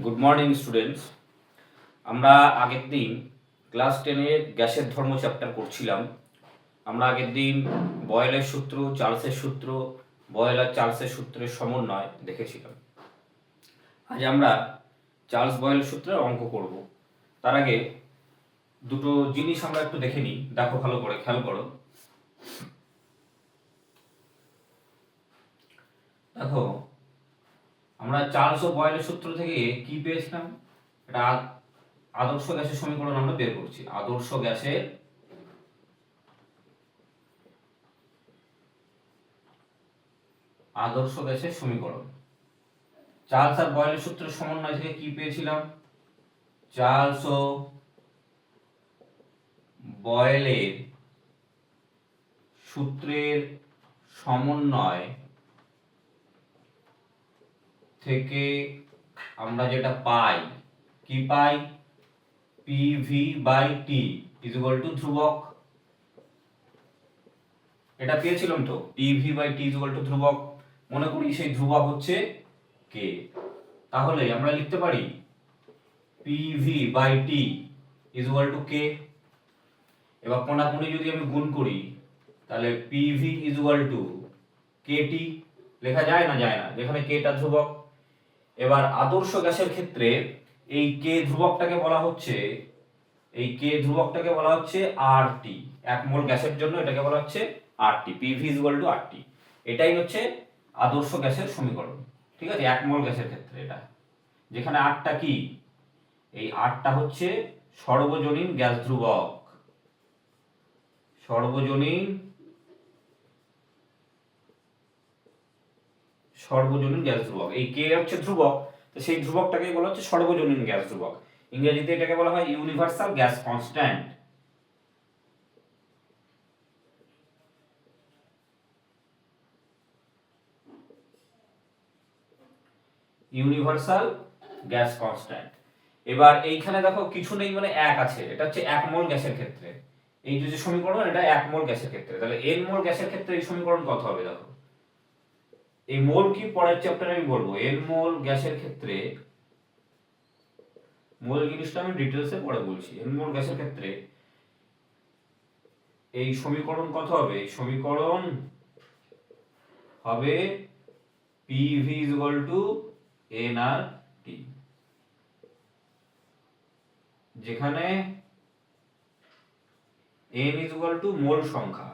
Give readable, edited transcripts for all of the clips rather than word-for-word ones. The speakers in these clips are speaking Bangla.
Good morning students. আমরা আগের দিন ক্লাস 10-এর গ্যাসের ধর্ম চ্যাপ্টার করছিলাম। আমরা আগের দিন বয়েলের সূত্র, চার্লসের সূত্র, বয়েল আর চার্লসের সূত্রের সমন্বয় দেখেছিলাম। আজ আমরা চার্লস বয়েলের সূত্রের অঙ্ক করব। তার আগে দুটো জিনিস আমরা একটু দেখে নিই। দেখো, ভালো করে খেয়াল করো। দেখো, আমরা চার্লস ও বয়েলের সূত্র থেকে কি পেয়েছিলাম? এটা আদর্শ গ্যাসের সমীকরণ আমরা বের করছি। আদর্শ গ্যাসের সমীকরণ। চার্লস আর বয়েলের সূত্রের সমন্বয় থেকে কি পেয়েছিলাম? চার্লস ও বয়েলের সূত্রের সমন্বয় থেকে আমরা যেটা পাই, কি পাই? PV by T is equal to ধ্রুবক। এটা পেয়েছিলাম তো, PV by T is equal to ধ্রুবক। মনে করি সেই ধ্রুবক হচ্ছে কে। তাহলে আমরা লিখতে পারি PV by T is equal to K. এবার কোণাকুণি যদি আমি গুণ করি, তাহলে PV is equal to KT লেখা যায় না? যায় না, যেখানে কেটা ধ্রুবক। এবার আদর্শ গ্যাসের ক্ষেত্রে এই কে ধ্রুবকটাকে বলা হচ্ছে, আরটি। এক মোল গ্যাসের জন্য এটাকে বলা হচ্ছে RT. PV is equal two RT. এটাই হচ্ছে আদর্শ গ্যাসের সমীকরণ। ঠিক আছে, এক মোল গ্যাসের ক্ষেত্রে এটা, যেখানে আরটা কি, এই আরটা হচ্ছে সর্বজনীন গ্যাস ধ্রুবক। সর্বজনীন গ্যাস ধ্রুবক। এই কে হচ্ছে ধ্রুবক, তো সেই ধ্রুবকটাকে বলা হচ্ছে সর্বজনীন গ্যাস ধ্রুবক। ইংরেজিতে এটাকে বলা হয় universal gas constant. Universal gas constant. এবার এইখানে দেখো কিছু নেই, মানে এক আছে। এটা হচ্ছে এক মোল গ্যাসের ক্ষেত্রে এই যে সমীকরণ, এটা এক মোল গ্যাসের ক্ষেত্রে। তাহলে এন মোল গ্যাসের ক্ষেত্রে এই সমীকরণ কত হবে? দেখো, এই মোল কি পরের চ্যাপ্টারে আমি বলবো। এন মোল গ্যাসের ক্ষেত্রে, মোল জিনিসটা আমি ডিটেলসে পরে বলছি। এন মোল গ্যাসের ক্ষেত্রে এই সমীকরণ কত হবে? এই সমীকরণ হবে PV is equal to N R T, যেখানে n is equal to mole সংখ্যা।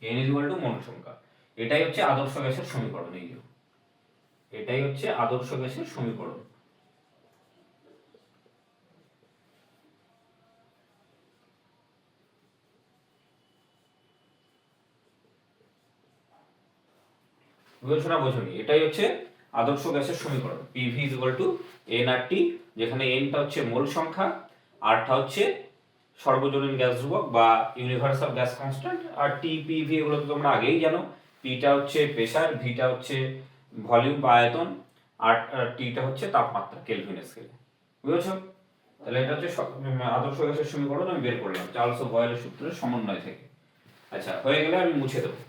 n is equal to mole সংখ্যা। এটাই হচ্ছে আদর্শ গ্যাসের সমীকরণ। এই যে এটাই হচ্ছে আদর্শ গ্যাসের সমীকরণ। বুঝছো না বোঝনি? এটাই হচ্ছে আদর্শ গ্যাসের সমীকরণ। PV is equal to N R T, যেখানে এনটা হচ্ছে মোল সংখ্যা, আরটা হচ্ছে সর্বজনীন গ্যাস ধ্রুবক বা ইউনিভার্সাল গ্যাস কনস্ট্যান্ট, আর টি পিভি এগুলো তো তোমরা আগেই জানো। পিটা হচ্ছে প্রেসার, ভিটা হচ্ছে ভলিউম বা আয়তন, আর টিটা হচ্ছে তাপমাত্রা কেলভিন স্কেলে। বুঝেছো? তাহলে এটা হচ্ছে আদর্শ গ্যাসের সমীকরণ আমি বের করলাম চার্লস ও বয়েলের সূত্রের সমন্বয় থেকে। আচ্ছা, হয়ে গেলে আমি মুছে দেবো।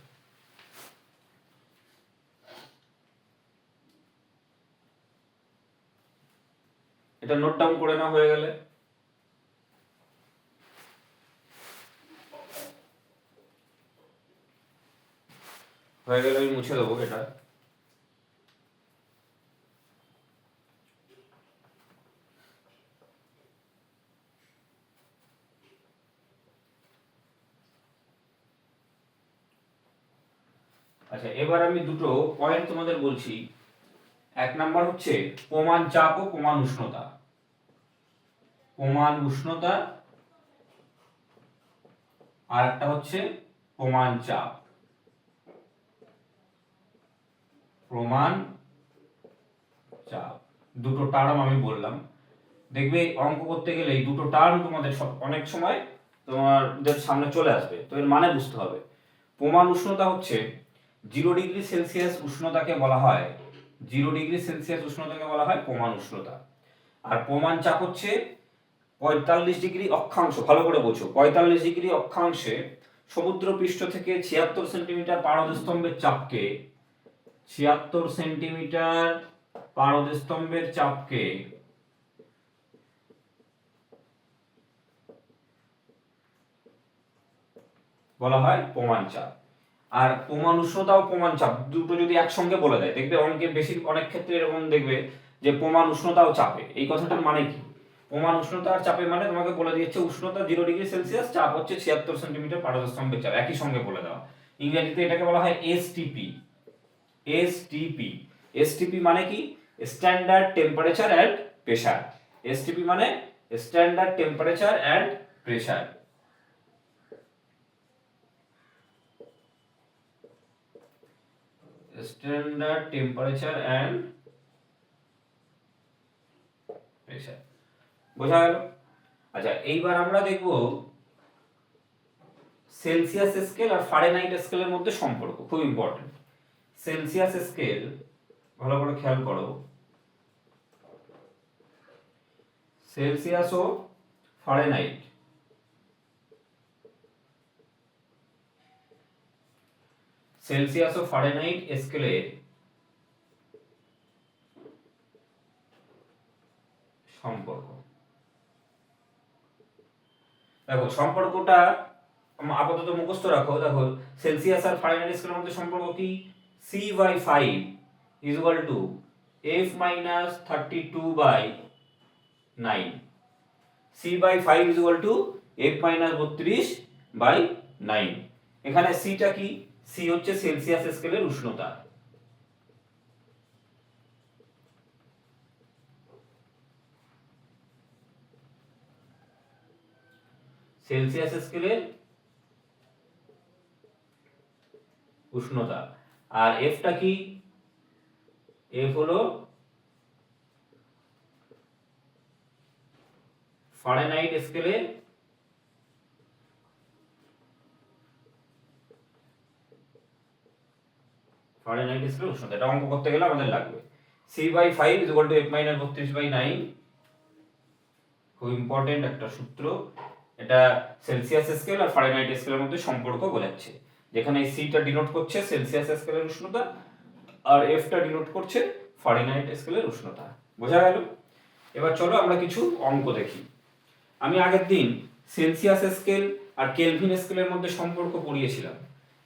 এটা নোট ডাউন করে নাও হয়ে গেলে। আমি মুছে দেবো এটা। আচ্ছা, এবার আমি দুটো পয়েন্ট তোমাদের বলছি। এক নাম্বার হচ্ছে প্রমাণ চাপ ও প্রমাণ উষ্ণতা। প্রমাণ উষ্ণতা, আর একটা হচ্ছে প্রমাণ চাপ। প্রমাণ চাপ দুটো টার্ম আমি বললাম। দেখবে অঙ্ক করতে গেলে এই দুটো টার্ম তোমাদের অনেক সময় তোমাদের সামনে চলে আসবে, তো এর মানে বুঝতে হবে। প্রমাণ উষ্ণতা হচ্ছে 0 ডিগ্রি সেলসিয়াস উষ্ণতাকে বলা হয়, 0 ডিগ্রি সেলসিয়াস উষ্ণতাকে বলা হয় প্রমাণ উষ্ণতা। আর প্রমাণ চাপ হচ্ছে 45 ডিগ্রি অক্ষাংশ, ভালো করে বোঝো, 45 ডিগ্রি অক্ষাংশে সমুদ্র পৃষ্ঠ থেকে 76 সেন্টিমিটার পারদ স্তম্ভের চাপকে 76 সেন্টিমিটার পারদস্তম্ভের চাপকে বলা হয় প্রমাণ চাপ। আর প্রমাণ উষ্ণতা ও প্রমাণ চাপ দুটো যদি একসঙ্গে বলে দেয়, দেখবে অনেকে বেশি অনেক ক্ষেত্রে এরকম দেখবে যে প্রমাণ উষ্ণতা ও চাপে, এই কথাটার মানে কি? প্রমাণ উষ্ণতা আর চাপে মানে তোমাকে বলে দিয়েছে উষ্ণতা 0°C, চাপ হচ্ছে 76 সেন্টিমিটার পারদস্তম্ভের চাপ, একই সঙ্গে বলে দেওয়া। ইংরেজিতে এটাকে বলা হয় এসটিপি। এসটিপি এসটিপি মানে কি? Standard temperature and pressure. STP মানে standard temperature and pressure. Standard temperature and pressure, বোঝা গেল? আচ্ছা, এইবার আমরা দেখব সেলসিয়াস স্কেল আর ফারেনহাইট স্কেলের মধ্যে সম্পর্ক, খুব ইম্পর্টেন্ট। সেলসিয়াস স্কেল ভালো করে খেয়াল করো, সেলসিয়াস ও ফারেনহাইট সেলসিয়াস ও ফারেনহাইট স্কেলের সম্পর্ক। দেখো সম্পর্কটা আপাতত মুখস্থ রাখো। দেখো সেলসিয়াস আর ফারেনহাইট স্কেলের মধ্যে সম্পর্ক কি? C/5 = F-32/9। C/5 = F-32/9। এখানে সিটা কি? সি হচ্ছে সেলসিয়াস স্কেলের উষ্ণতা। সেলসিয়াস স্কেলের উষ্ণতা। আর এফটা কি? এফ হলো ফারেনহাইট স্কেলের উষ্ণতা। এটা অঙ্ক করতে গেলে আমাদের লাগবে। C/5 = F-32/9। খুব ইম্পর্টেন্ট একটা সূত্র এটা। সেলসিয়াস স্কেল আর ফারেনহাইট স্কেলের মধ্যে সম্পর্ক বোঝাচ্ছে, যেখানে এই সিটা ডিনোট করছে সেলসিয়াস স্কেলের উষ্ণতা আর এফটা ডিনোট করছে ফারেনহাইট স্কেলের উষ্ণতা। বোঝা গেল? এবার চলো আমরা কিছু অঙ্ক দেখি। আমি আগের দিন সেলসিয়াস স্কেল আর কেলভিন স্কেলের মধ্যে সম্পর্ক পড়িয়েছিলাম,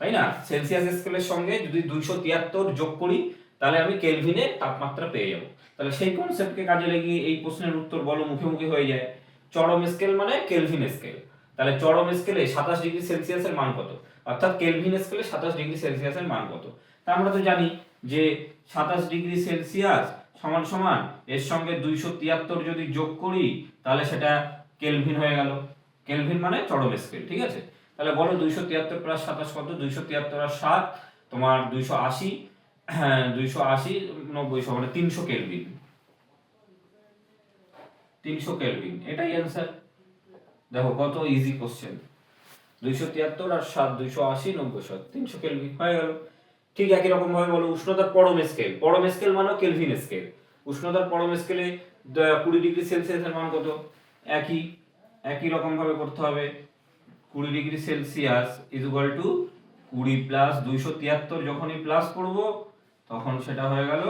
তাই না? সেলসিয়াস স্কেলের সঙ্গে যদি 273 যোগ করি তাহলে আমি কেলভিনে তাপমাত্রা পেয়ে যাব। তাহলে সেই কনসেপ্টকে কাজে লাগিয়ে এই প্রশ্নের উত্তর বলো মুখোমুখি হয়ে যায়। চরম স্কেল মানে কেলভিন স্কেল। তাহলে চরম স্কেলে 27°C এর মান কত? অর্থাৎ কেলভিন স্কেলে 27°C এর মান কত? তা আমরা তো জানি যে 27°C সমান সমান এর সঙ্গে 273 যদি যোগ করি তাহলে সেটা কেলভিন হয়ে গেল। কেলভিন মানে চরম স্কেল, ঠিক আছে? তাহলে বলো 273 + 27 কত? 273 আর 7 তোমার 280, 280 90 মানে 300 কেলভিন। 300 কেলভিন, এটাই অ্যানসার। দেখো কত ইজি কোশ্চেন। 273 আর 7 280 90 300 কেলভিন হয়ে গেল। ঠিক একই রকম ভাবে বলো উষ্ণতার পরম স্কেল। পরম স্কেল মানে কেলভিন স্কেল। উষ্ণতার পরম স্কেলে 20°C এর মান কত? একই রকম ভাবে করতে হবে। 20°C = 20 প্লাস 273, যখনই প্লাস করব তখন সেটা হয়ে গেল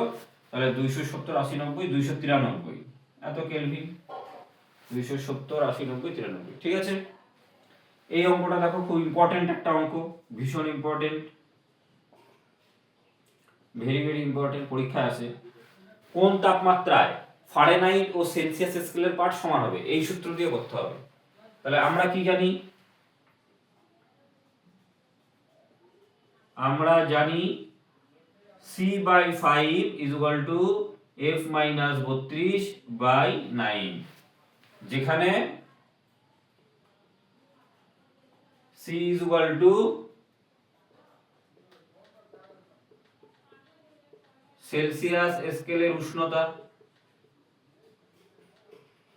তাহলে 270 80 90 293 এত কেলভিন। 270 80 90 93, ঠিক আছে? এই অঙ্কটা দেখো খুব ইম্পর্টেন্ট একটা অঙ্ক, ভীষণ ইম্পর্টেন্ট, ভেরি ইম্পর্টেন্ট, পরীক্ষায় আসে। কোন তাপমাত্রায় ফারেনহাইট ও সেলসিয়াস স্কেলের পাঠ সমান হবে? এই সূত্র দিয়ে করতে হবে। তাহলে আমরা কি জানি? আমরা জানি C/5 = F-32/9, যেখানে C = সেলসিয়াস স্কেলের উষ্ণতা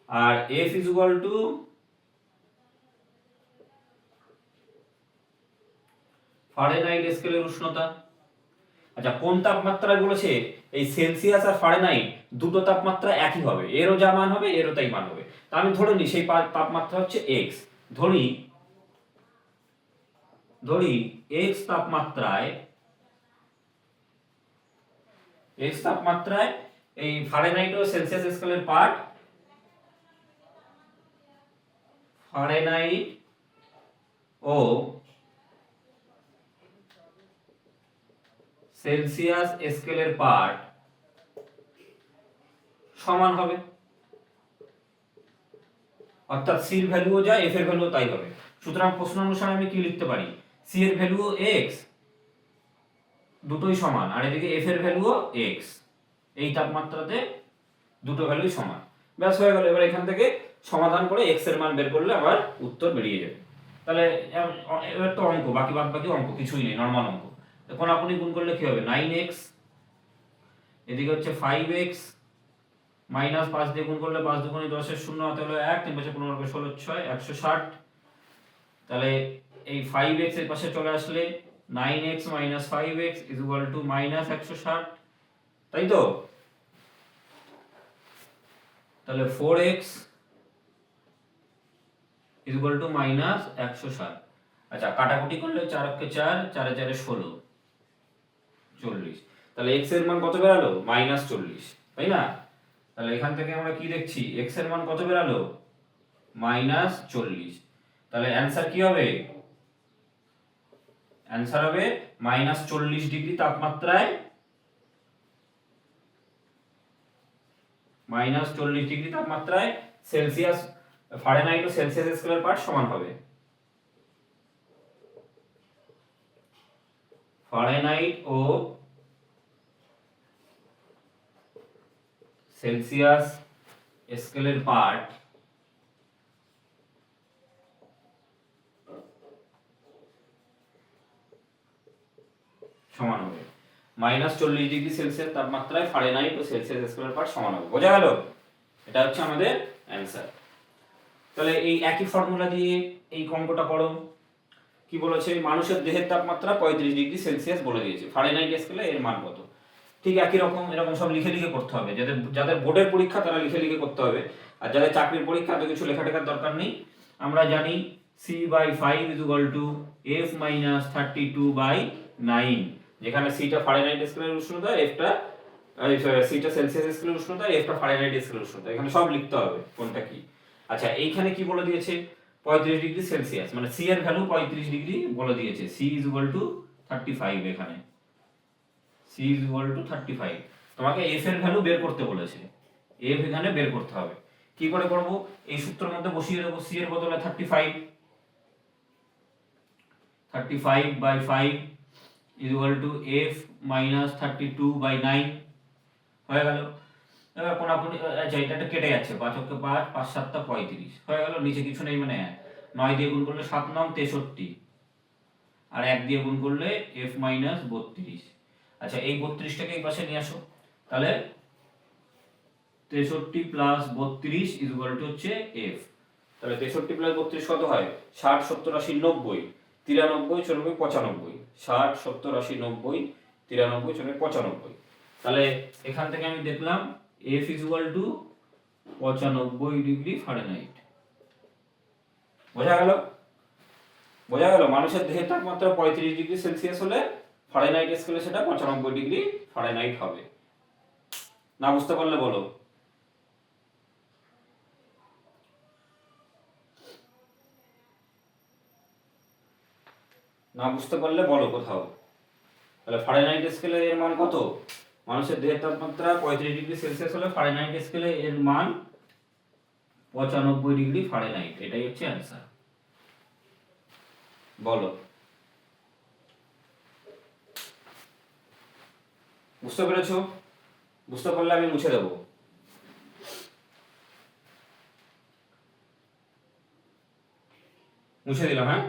আর F = ফারেনহাইট স্কেলের উষ্ণতা। আচ্ছা, কোন তাপমাত্রায় বলেছে? এই সেলসিয়াস আর ফারেনহাইট দুটো তাপমাত্রা একই হবে, এরও যা মান হবে এরও তাই মান হবে। তা আমি ধরে নিই সেই তাপমাত্রা হচ্ছে x। ধরি x তাপমাত্রায় x তাপমাত্রায় এই ফারেনহাইট ও সেলসিয়াস স্কেলের পার্ট, ফারেনহাইট ও সেলসিয়াস স্কেলের পার্ট সমান হবে, অর্থাৎ সি এর ভ্যালুও যা এফ এর ভ্যালুও তাই হবে। সুতরাং প্রশ্ন অনুসারে আমি কি লিখতে পারি, সি এর ভ্যালুও এক্স, দুটোই সমান, আর এদিকে এফ এর ভ্যালুও এক্স, এই তাপমাত্রাতে দুটো ভ্যালুই সমান। ব্যাস হয়ে গেল। এবার এখান থেকে সমাধান করে এক্স এর মান বের করলে আবার উত্তর বেরিয়ে যাবে। তাহলে এবার তো অঙ্ক, বাকি বাদ বাকি অঙ্ক কিছুই নেই, নরমাল অঙ্ক। এখন আপনি গুণ করলে কি হবে, 9x, এদিকে হচ্ছে 5x, মাইনাস 5 দিয়ে গুণ করলে 5 দুগুণে 10 এর 0 হাতে হলো 1, 3 5 15 16 6 160। তাহলে এই 5x এর পাশে চলে আসলে 9x - 5x = -160, তাই তো? তাহলে 4x = -160। আচ্ছা, কাটাকুটি করলে 4 × 4 4 × 4 = 16, 40। তাহলে x এর মান কত বেরালো, -40, তাই না? তাহলে এখান থেকে আমরা কি দেখছি, x এর মান কত বেরালো, -40। তাহলে অ্যানসার কি হবে, অ্যানসার হবে -40 ডিগ্রি তাপমাত্রায়, -40 ডিগ্রি তাপমাত্রায় সেলসিয়াস, ফারেনহাইট ও সেলসিয়াস স্কেলের পার্ট সমান হবে। ফারেনহাইট ও সেলসিয়াস স্কেলের পার্ট সমান হবে, -40 ডিগ্রি সেলসিয়াস তাপমাত্রায় ফারেনহাইট ও সেলসিয়াস স্কেলের পার্ট সমান হবে। বোঝা গেল? এটা হচ্ছে আমাদের অ্যানসার। তাহলে এই একই ফর্মুলা দিয়ে এই অঙ্কটা করো। কি বলেছে, মানুষের দেহের তাপমাত্রা 35 ডিগ্রি সেলসিয়াস বলে দিয়েছে, ফারেনহাইট স্কেলে এর মান কত। ঠিক একই রকম, এরকম সব লিখে লিখে করতে হবে। যাদের বোর্ডের পরীক্ষা তারা লিখে লিখে করতে হবে, আর যাদের চাকরির পরীক্ষা তো কিছু লেখাটেখার দরকার নেই। আমরা জানি c/5 = f - 32/9, যেখানে সিটা ফারেনহাইট স্কেলের উষ্ণতা, এফটা সিটা সেলসিয়াস স্কেলের উষ্ণতা, এফটা ফারেনহাইট স্কেলের উষ্ণতা, এখানে সব লিখতে হবে কোনটা কি। আচ্ছা, এইখানে কি বলে দিয়েছে, 35 ডিগ্রি সেলসিয়াস, মানে সি এর ভ্যালু 35 ডিগ্রি বলে দিয়েছে, c = 35, এখানে c = 35। তোমাকে f এর ভ্যালু বের করতে বলেছে, f এখানে বের করতে হবে। কি করে করব, এই সূত্রের মধ্যে বসিয়ে দেব, c এর বদলে 35, 35/5 = f - 32/9 হয়ে গেল। এবার কোনাকুনি, আচ্ছা এটা কেটে যাচ্ছে, 5 × 5 5 × 7 = 35 হয়ে গেল। নিচে কিছু নেই মানে 1, 9 দিয়ে গুণ করলে 7 × 9 = 63, আর 1 দিয়ে গুণ করলে f - 32। আচ্ছা, এই 32টাকে এই পাশে নিয়ে আসো, তাহলে 63 + 32 = হচ্ছে f। তাহলে 63 + 32 কত হয়, 60 70 80 90, 93 94 95, 60 70 80 90 93 94 95। তাহলে এখান থেকে আমি দেখলাম f = 95 ডিগ্রি ফারেনহাইট। বোঝা গেল? বোঝা গেল, মানুষের দেহের তাপমাত্রা 35 ডিগ্রি সেলসিয়াস হলে ফারেনহাইট স্কেলে সেটা 95 ডিগ্রি ফারেনহাইট হবে। না বুঝতে পারলে বলো। না বুঝতে পারলে বলো কোথাও। তাহলে ফারেনহাইট স্কেলে এর মান কত, মানুষের দেহের তাপমাত্রা 35 ডিগ্রি সেলসিয়াস হলে ফারেনহাইট স্কেলে এর মান 95 ডিগ্রি ফারেনহাইট, এটাই হচ্ছে অ্যানসার। বলো, বুঝতে পেরেছো? বুঝতে পারলে আমি মুছে দেবো। মুছে দিলাম, হ্যাঁ।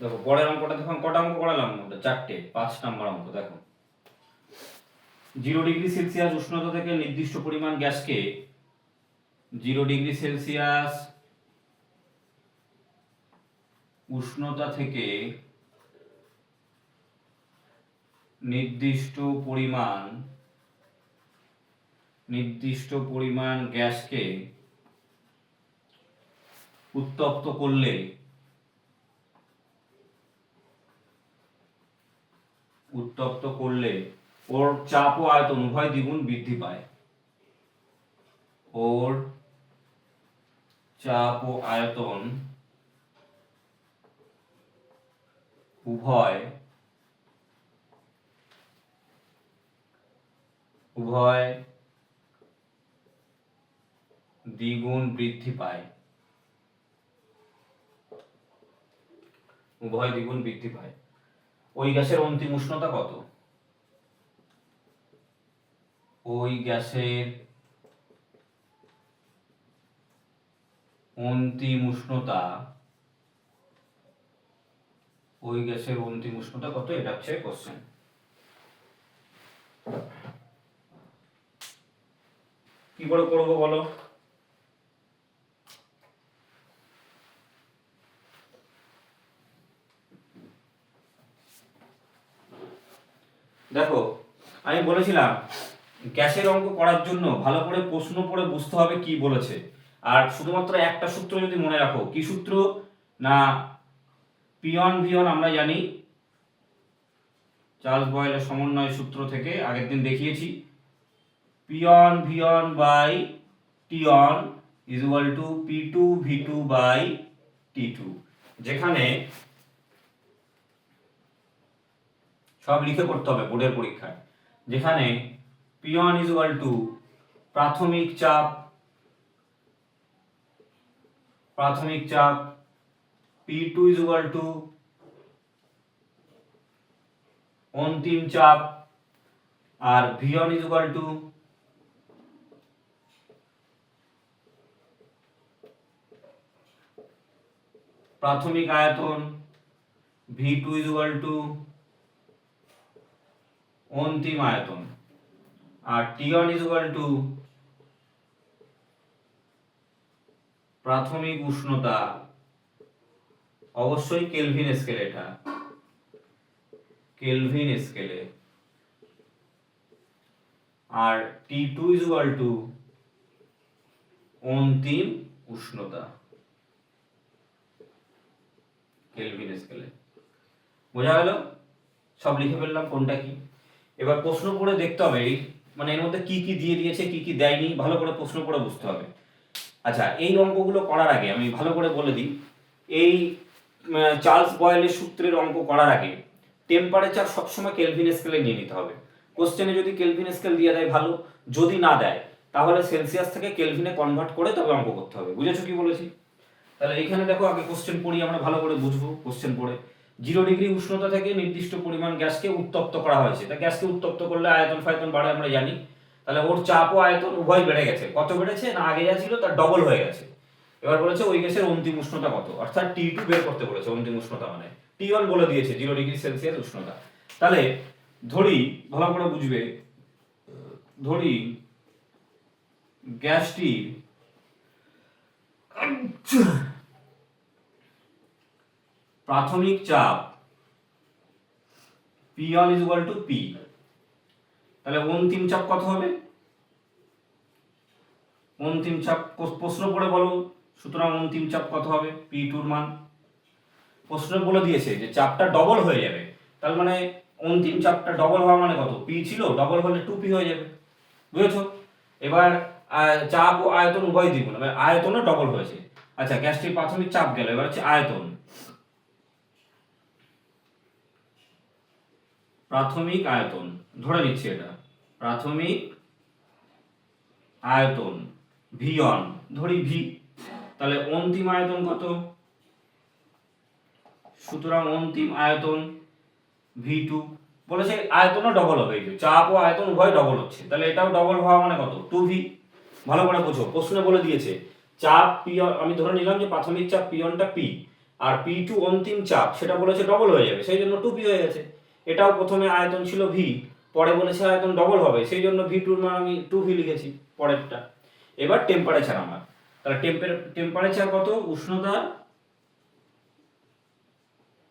দেখো পরের অঙ্কটা দেখো, কটা অঙ্ক করালাম? ওটা 4টে, 5 নাম্বার অঙ্ক। দেখো 0 ডিগ্রি সেলসিয়াস উষ্ণতা থেকে নির্দিষ্ট পরিমাণ গ্যাসকে 0 ডিগ্রি সেলসিয়াস উষ্ণতা থেকে নির্দিষ্ট পরিমাণ গ্যাসকে উত্তপ্ত করলে ওর চাপ ও আয়তন উভয় দ্বিগুণ বৃদ্ধি পায়। ওর চাপ ও আয়তন উভয় দ্বিগুণ বৃদ্ধি পায়। ওই গ্যাসের অন্তিম উষ্ণতা কত? ওই গ্যাসের অন্তিম উষ্ণতা কত? এটা হচ্ছে কোশ্চেন। কি করে করবো বলো? দেখো আমি বলেছিলাম গ্যাসের অঙ্ক করার জন্য ভালো করে প্রশ্ন পড়ে বুঝতে হবে কি বলেছে। আর শুধুমাত্র একটা সূত্র যদি মনে রাখো, কি সূত্র না, পিয়ন ভিয়ন আমরা জানি চার্লস বয়েলের সমন্বয় সূত্র থেকে আগের দিন দেখিয়েছি। P one V one by T one is equal to P2 V2 by T2। যেখানে সব লিখে করতে হবে বোর্ডের পরীক্ষায়। যেখানে P1 ইজ ইকুয়াল টু প্রাথমিক চাপ, P2 ইজ ইকুয়াল টু অন্তিম চাপ, আর V1 ইজ ইকুয়াল টু প্রাথমিক আয়তন, V2 ইজ ইকুয়াল টু অন্তিম আয়তন, আর T1 ইজ ইকুয়াল টু প্রাথমিক উষ্ণতা, অবশ্যই কেলভিন স্কেলে, এটা কেলভিন স্কেলে, আর T2 ইজ ইকুয়াল টু অন্তিম উষ্ণতা কেলভিন স্কেলে। বোঝা গেল? সব লিখে ফেললাম কোনটা কি। এবার প্রশ্ন পড়ে দেখতে হবে মানে এর মধ্যে কি কি দিয়ে দিয়েছে কি কি দেয়নি, ভালো করে প্রশ্ন পড়ে বুঝতে হবে। আচ্ছা, এই অঙ্কগুলো করার আগে আমি ভালো করে বলে দিই, এই চার্লস বয়েলের সূত্রের অঙ্ক করার আগে টেম্পারেচার সবসময় কেলভিন স্কেলে নিয়ে নিতে হবে। কোশ্চেনে যদি কেলভিন স্কেল দিয়ে দেয় ভালো, যদি না দেয় তাহলে সেলসিয়াস থেকে কেলভিনে কনভার্ট করে তবে অঙ্ক করতে হবে। বুঝেছো কি বলেছি? তাহলে এখানে দেখো আগে কোশ্চেন পড়ি, আমরা ভালো করে বুঝবো কোশ্চেন পড়ে। 0 ডিগ্রি উষ্ণতা থেকে নির্দিষ্ট পরিমাণ গ্যাসকে উত্তপ্ত করা হয়েছে। তা গ্যাসকে উত্তপ্ত করলে আয়তন ফায়তন বাড়ে আমরা জানি। তাহলে ওর চাপ ও আয়তন উভয় বেড়ে গেছে। কত বেড়েছে না, আগে যা ছিল তার ডবল হয়ে গেছে। এবার বলেছে ওই গ্যাসের অন্তিম উষ্ণতা কত, অর্থাৎ T2 বের করতে বলেছে। অন্তিম উষ্ণতা মানে T1 বলে দিয়েছে 0 ডিগ্রি সেলসিয়াস উষ্ণতা। তাহলে ধরি, ভালো করে বুঝবে, ধরি গ্যাসটি প্রাথমিক চাপ P1 is equal to P, তাহলে অন্তিম চাপ কত হবে? অন্তিম চাপ প্রশ্ন পড়ে বলো, সুতরাং অন্তিম চাপ কত হবে? P2 এর মান প্রশ্ন বলে দিয়েছে যে চাপটা ডবল হয়ে যাবে, তার মানে অন্তিম চাপটা ডবল হওয়া মানে কত? P ছিল, ডবল হলে 2P হয়ে যাবে। বুঝেছো? এবার চাপ ও আয়তন উভয় দ্বিগুণ, আয়তনও ডবল হয়েছে। আচ্ছা, গ্যাসটির প্রাথমিক চাপ গেল, এবার হচ্ছে আয়তন। প্রাথমিক আয়তন ধরে নিচ্ছি, এটা প্রাথমিক আয়তন V1 ধরি V, তাহলে অন্তিম আয়তন কত? সুতরাং অন্তিম আয়তন V2। বলেছে আয়তনও ডবল হবে, চাপ ও আয়তন উভয় ডবল হচ্ছে, তাহলে এটাও ডবল হওয়া মানে কত? 2V। ভালো করে বোঝো, প্রশ্নে বলে দিয়েছে চাপ P, আমি ধরে নিলাম যে প্রাথমিক চাপ P1 টা P, আর P2 অন্তিম চাপ সেটা বলেছে ডবল হয়ে যাবে, সেই জন্য 2P হয়ে গেছে। এটাও প্রথমে আয়তন ছিল V, পরে বলেছে আয়তন ডবল হবে, সেই জন্য V2 মান আমি 2V লিখেছি পরেরটা। এবার টেম্পারেচার আমার, তাহলে টেম্পারেচার কত,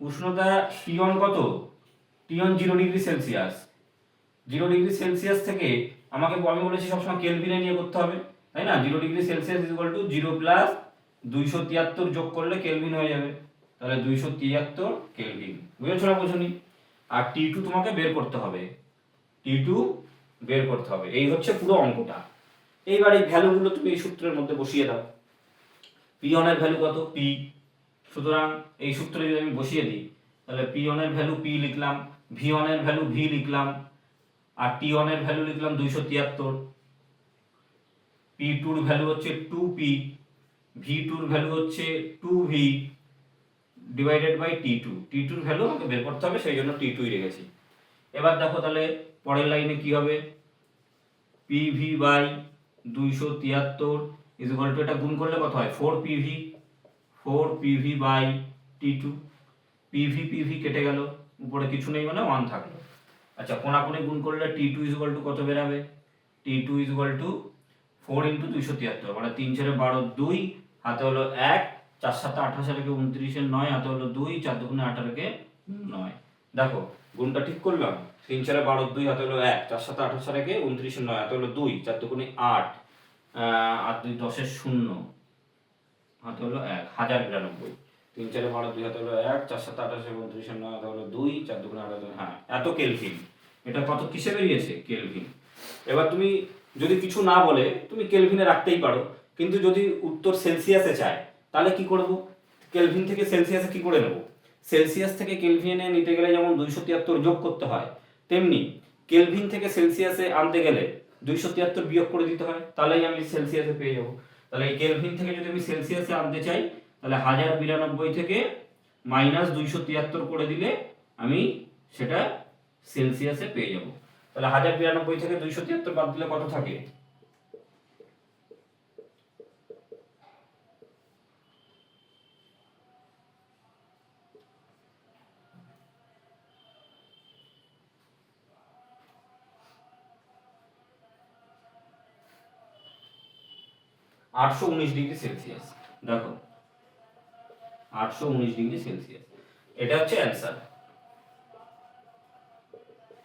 উষ্ণতা T1 কত, T1 0°C। 0°C থেকে আমি বলেছি সবসময় কেলভিনে নিয়ে করতে হবে, তাই না? 0°C = 0 প্লাস 273 যোগ করলে কেলভিন হয়ে যাবে, তাহলে 273 কেলভিন। বুঝেছো না বোঝনি? আর T2 তোমাকে বের করতে হবে, T2 বের করতে হবে। এই হচ্ছে পুরো অঙ্কটা। এইবার এই ভ্যালুগুলো তুমি এই সূত্রের মধ্যে বসিয়ে দাও। P1 এর ভ্যালু কত, P, সুতরাং এই সূত্রে যদি আমি বসিয়ে দিই তাহলে P1 এর ভ্যালু P লিখলাম, V1 এর ভ্যালু V লিখলাম, আর T1 এর ভ্যালু লিখলাম 273, P2 এর ভ্যালু হচ্ছে 2P, V2 এর ভ্যালু হচ্ছে 2V divided by T2। T2 এর ভ্যালু আমাকে বের করতে হবে, সেই জন্য T2 ই রেখেছি। এবার দেখো তাহলে পরের লাইনে কি হবে, PV বাই 273 ইকুয়াল টু, এটা গুণ করলে কত হয়, 4PV বাই T2। PV কেটে গেল, উপরে কিছু নেই মানে 1 থাকলো। আচ্ছা, কোণাকুণি গুণ করলে T2 ইকুয়াল টু কত বেরাবে, T2 ইকুয়াল টু 4 × 273, মানে 3 4 12 2, হাতে হলো 1, 4 7 28 কে 29 এর 9, হাতে হলো 2, 4 2 18 কে 9। দেখো গুণটা ঠিক করলাম, 3 4 12 2, হাতে হলো 1, 4 7 28 কে 29 এর 9, হাতে হলো 2, 4 2 8, আর 2 10 এর 0, হাতে হলো 1, 1092। 3 4 12 2, হাতে হলো 1, 4 7 28 29 এর 9, হাতে হলো 2, 4 2 8, হ্যাঁ এত কেলভিন। এটা কত কিসে বেরিয়েছে, কেলভিন। এবার তুমি যদি কিছু না বলে তুমি কেলভিনে রাখতেই পারো, কিন্তু যদি উত্তর সেলসিয়াসে চায় তাহলে কি করব, কেলভিন থেকে সেলসিয়াসে কি করে নেব, সেলসিয়াস থেকে কেলভিনে নিতে গেলে যেমন 273 যোগ করতে হয়, তেমনি কেলভিন থেকে সেলসিয়াসে আনতে গেলে 273 বিয়োগ করে দিতে হয়, তাহলেই আমি সেলসিয়াসে পেয়ে যাব। তাহলে এই কেলভিন থেকে যদি আমি সেলসিয়াসে আনতে চাই তাহলে 1092 থেকে -273 করে দিলে আমি সেটা সেলসিয়াসে পেয়ে যাব। তাহলে 1092 থেকে 273 বাদ দিলে কত থাকে, 819°C। দেখো 819°C, এটা হচ্ছে অ্যান্সার।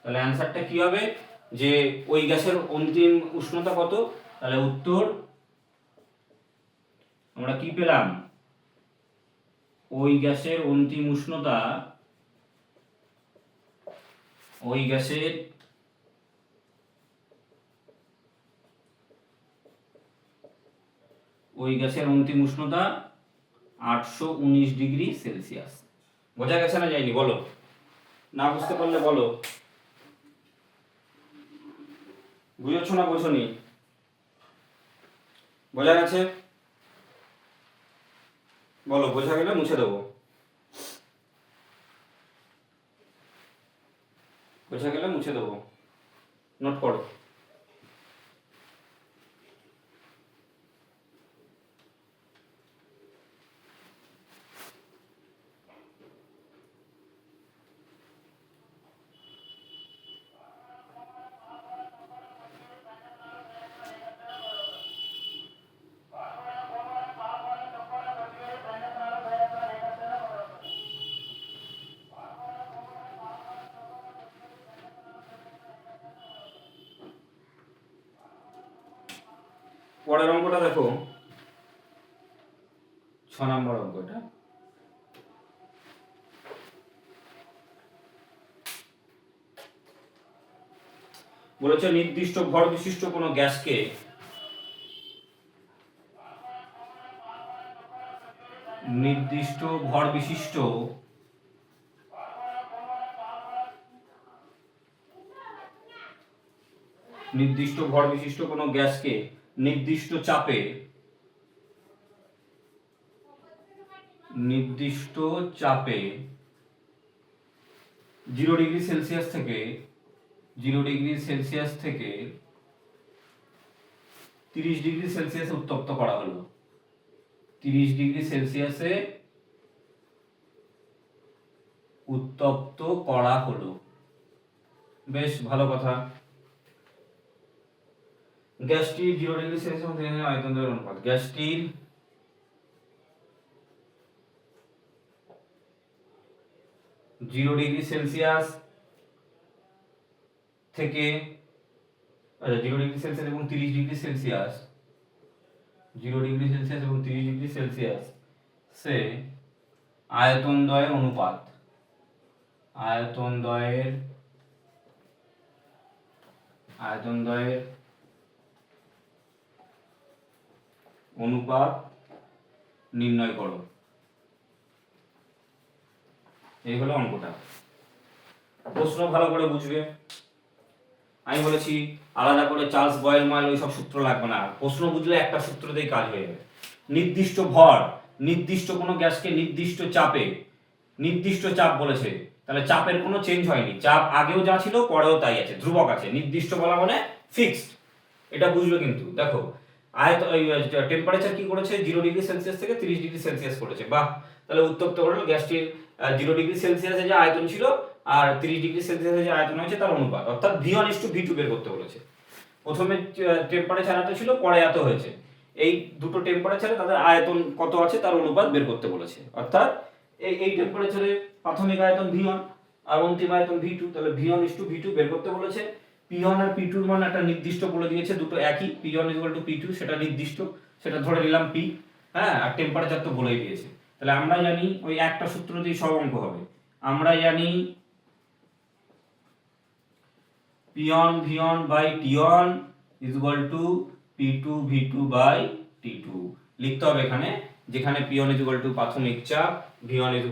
তাহলে অ্যান্সারটা কি হবে, যে ওই গ্যাসের অন্তিম উষ্ণতা কত, তাহলে উত্তর আমরা কি পেলাম, ওই গ্যাসের অন্তিম উষ্ণতা, ওই গ্যাসের অন্তিম উষ্ণতা 819°C। বোঝা গেছে না যায়নি, বলো, না বুঝতে পারলে বলো, বুঝেছো না বোঝনি, বোঝা গেছে, বলো, বোঝা গেলে মুছে দেবো, বোঝা গেলে মুছে দেবো, নোট করো। পরের অঙ্কটা দেখো, 6 নম্বর অঙ্কটা। বলেছে নির্দিষ্ট ভর বিশিষ্ট কোনো গ্যাসকে নির্দিষ্ট ভর বিশিষ্ট কোনো গ্যাসকে নির্দিষ্ট চাপে 0°C থেকে 30°C উত্তপ্ত করা হলো। 30°C উত্তপ্ত করা হলো। বেশ ভালো কথা। গ্যাসটির 0 ডিগ্রি সেলসিয়াস আয়তন দ্বয়ের অনুপাত। গ্যাসটির 0 ডিগ্রি সেলসিয়াস থেকে 0 ডিগ্রি সেলসিয়াস এবং 30 ডিগ্রি সেলসিয়াস, 0 ডিগ্রি সেলসিয়াস এবং 30 ডিগ্রি সেলসিয়াস সে আয়তন দ্বয়ের অনুপাত, আয়তন দ্বয়ের অনুপাত নির্ণয় করো। এই হলো অঙ্কটা। প্রশ্ন ভালো করে বুঝবে। আমি বলেছি আলাদা করে চার্লস বয়েল ময়েল ওই সব সূত্র লাগবে না, প্রশ্ন বুঝলে একটা সূত্রতেই কাজ হয়ে যাবে। নির্দিষ্ট ভর, নির্দিষ্ট কোনো গ্যাসকে নির্দিষ্ট চাপ বলেছে, তাহলে চাপের কোনো চেঞ্জ হয়নি, চাপ আগেও যা ছিল পরেও তাই আছে, ধ্রুবক আছে। নির্দিষ্ট বলা মানে ফিক্সড, এটা বুঝবে। কিন্তু দেখো টেম্পারেচার কি করেছে, 0 ডিগ্রি সেলসিয়াস থেকে 30 ডিগ্রি সেলসিয়াস করেছে। বাহ, তাহলে উত্তপ্ত করলো গ্যাসটির 0 ডিগ্রি সেলসিয়াসে যে আয়তন ছিল আর 30 ডিগ্রি সেলসিয়াসে যে আয়তন হয়েছে তার অনুপাত, অর্থাৎ V1:V2 বের করতে বলেছে। প্রথমে টেম্পারেচার এত ছিল, পরে এত হয়েছে, এই দুটো টেম্পারেচারে তাদের আয়তন কত আছে তার অনুপাত বের করতে বলেছে। অর্থাৎ এই টেম্পারেচারে প্রাথমিক আয়তন V1 আর অন্তিম আয়তন V2, তাহলে V1:V2 বের করতে বলেছে। P1 আর P2 এর মান একটা নির্দিষ্ট বলে দিয়েছে, দুটো একই, P1 = P2 সেটা নির্দিষ্ট, সেটা ধরে নিলাম P। হ্যাঁ, আর টেম্পারেচার তো বলেই দিয়েছে। তাহলে আমরা জানি ওই একটা সূত্র দিয়ে সব অঙ্ক হবে। আমরা জানি P1 V1/T1 = P2 V2/T2 লিখতে হবে এখানে, যেখানে P1 = প্রাথমিক চাপ, V1 =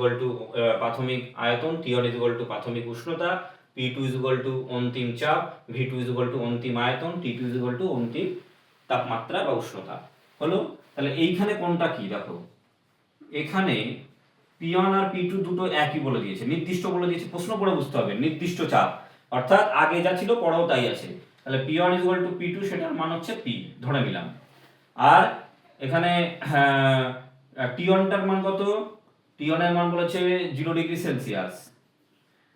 প্রাথমিক আয়তন, T1 = প্রাথমিক উষ্ণতা, P2 = অন্তিম চাপ, V2 = অন্তিম আয়তন, T2 = অন্তিম তাপমাত্রা বা উষ্ণতা। হলো। তাহলে এইখানে কোনটা কি দেখো, এখানে P1 আর P2 দুটো একই বলে দিয়েছে, নির্দিষ্ট বলে দিয়েছে, প্রশ্ন পড়ে বুঝতে হবে নির্দিষ্ট চাপ, অর্থাৎ আগে যা ছিল পরেও তাই আছে। তাহলে P1 = P2 সেটার মান হচ্ছে P ধরে নিলাম। আর এখানে T1 টার মান কত, T1 এর মান বলেছে 0 ডিগ্রি সেলসিয়াস।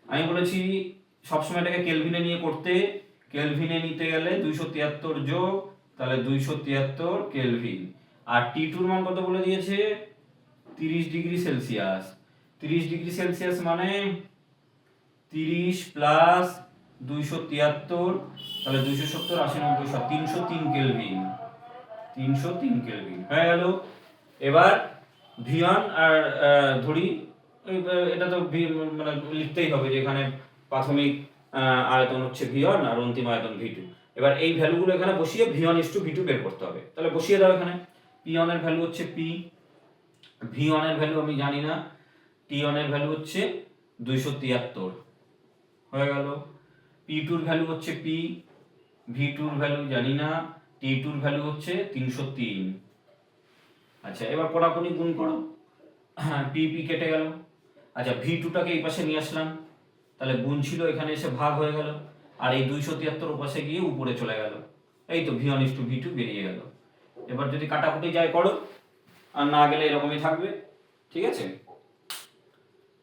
আমি বলেছি সবসময় এটাকে কেলভিনে নিয়ে করতে, কেলভিনে নিতে গেলে 273 যোগ, তাহলে 273 কেলভিন। আর T2 এর মান কত বলে দিয়েছে, 30 ডিগ্রি সেলসিয়াস। 30 ডিগ্রি সেলসিয়াস মানে 30 প্লাস 273, তাহলে 270 80 90 100 303 কেলভিন, 303 কেলভিন হয়ে গেল। এবার V1 আর ধরি, এটা তো মানে লিখতেই হবে যে এখানে প্রাথমিক আয়তন হচ্ছে V1 আর অন্তিম আয়তন V2। এবার এই ভ্যালুগুলো এখানে বসিয়ে V1:V2 বের করতে হবে। তাহলে বসিয়ে দাও এখানে। P1 এর ভ্যালু হচ্ছে P, V1 এর ভ্যালু আমি জানি না, T1 এর ভ্যালু হচ্ছে 273 হয়ে গেল। P2 এর ভ্যালু হচ্ছে P, V2 এর ভ্যালু জানি না, T2 এর ভ্যালু হচ্ছে 303। আচ্ছা, এবার কোনাকুনি গুণ করো, হ্যাঁ P কেটে গেল। আচ্ছা, V2 টাকে এই পাশে নিয়ে আসলাম, তাহলে গুণ ছিল এখানে এসে ভাগ হয়ে গেল, আর এই 273 পাশে গিয়ে উপরে চলে গেল। এই তো V1:V2 বেরিয়ে গেল। এবার যদি কাটাকুটি যায় করো, আর না গেলে এরকমই থাকবে। ঠিক আছে,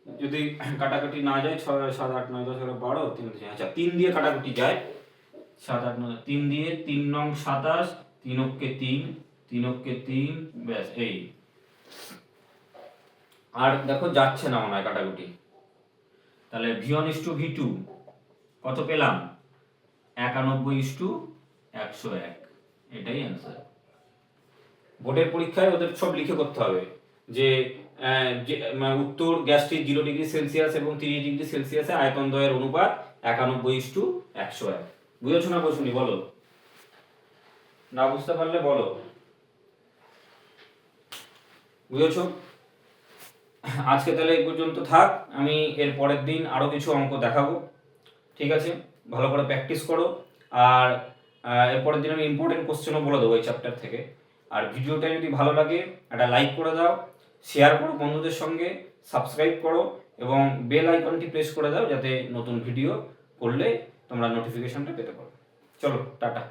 যদি কাটাকুটি না যায় 6 7 8 9 10 11 12 3, আচ্ছা 3 দিয়ে কাটাকুটি যায়, 7 8 9 3 দিয়ে 3 নং 27, 3 অক্ষে 3, 3 অক্ষে 3, ব্যাস এই। আর দেখো যাচ্ছে না মনে হয় কাটাকুটি, তাহলে V1:V2 কত পেলাম, 91:101, এটাই অ্যান্সার। বোর্ডের পরীক্ষায় ওদের সব লিখে করতে হবে যে উত্তর গ্যাসটির 0 ডিগ্রি সেলসিয়াস এবং 30 ডিগ্রি সেলসিয়াসে আয়তন দ্বয়ের অনুপাত 91:101। বুঝেছো না বসুনি বলো, না বুঝতে পারলে বলো। বুঝেছো? আজকে তাহলে এই পর্যন্ত থাক, আমি এর পরের দিন আরো কিছু অঙ্ক দেখাবো। ঠিক আছে, ভালো করে প্র্যাকটিস করো। আর এর পরের দিন আমি ইম্পর্টেন্ট কোশ্চেনও বলে দেবো এই চ্যাপ্টার থেকে। আর ভিডিওটা যদি ভালো লাগে একটা লাইক করে দাও, শেয়ার করো বন্ধুদের সঙ্গে, সাবস্ক্রাইব করো এবং বেল আইকনটি প্রেস করে দাও যাতে নতুন ভিডিও করলে তোমরা নোটিফিকেশনটা পেতে পারো। চলো টাটা।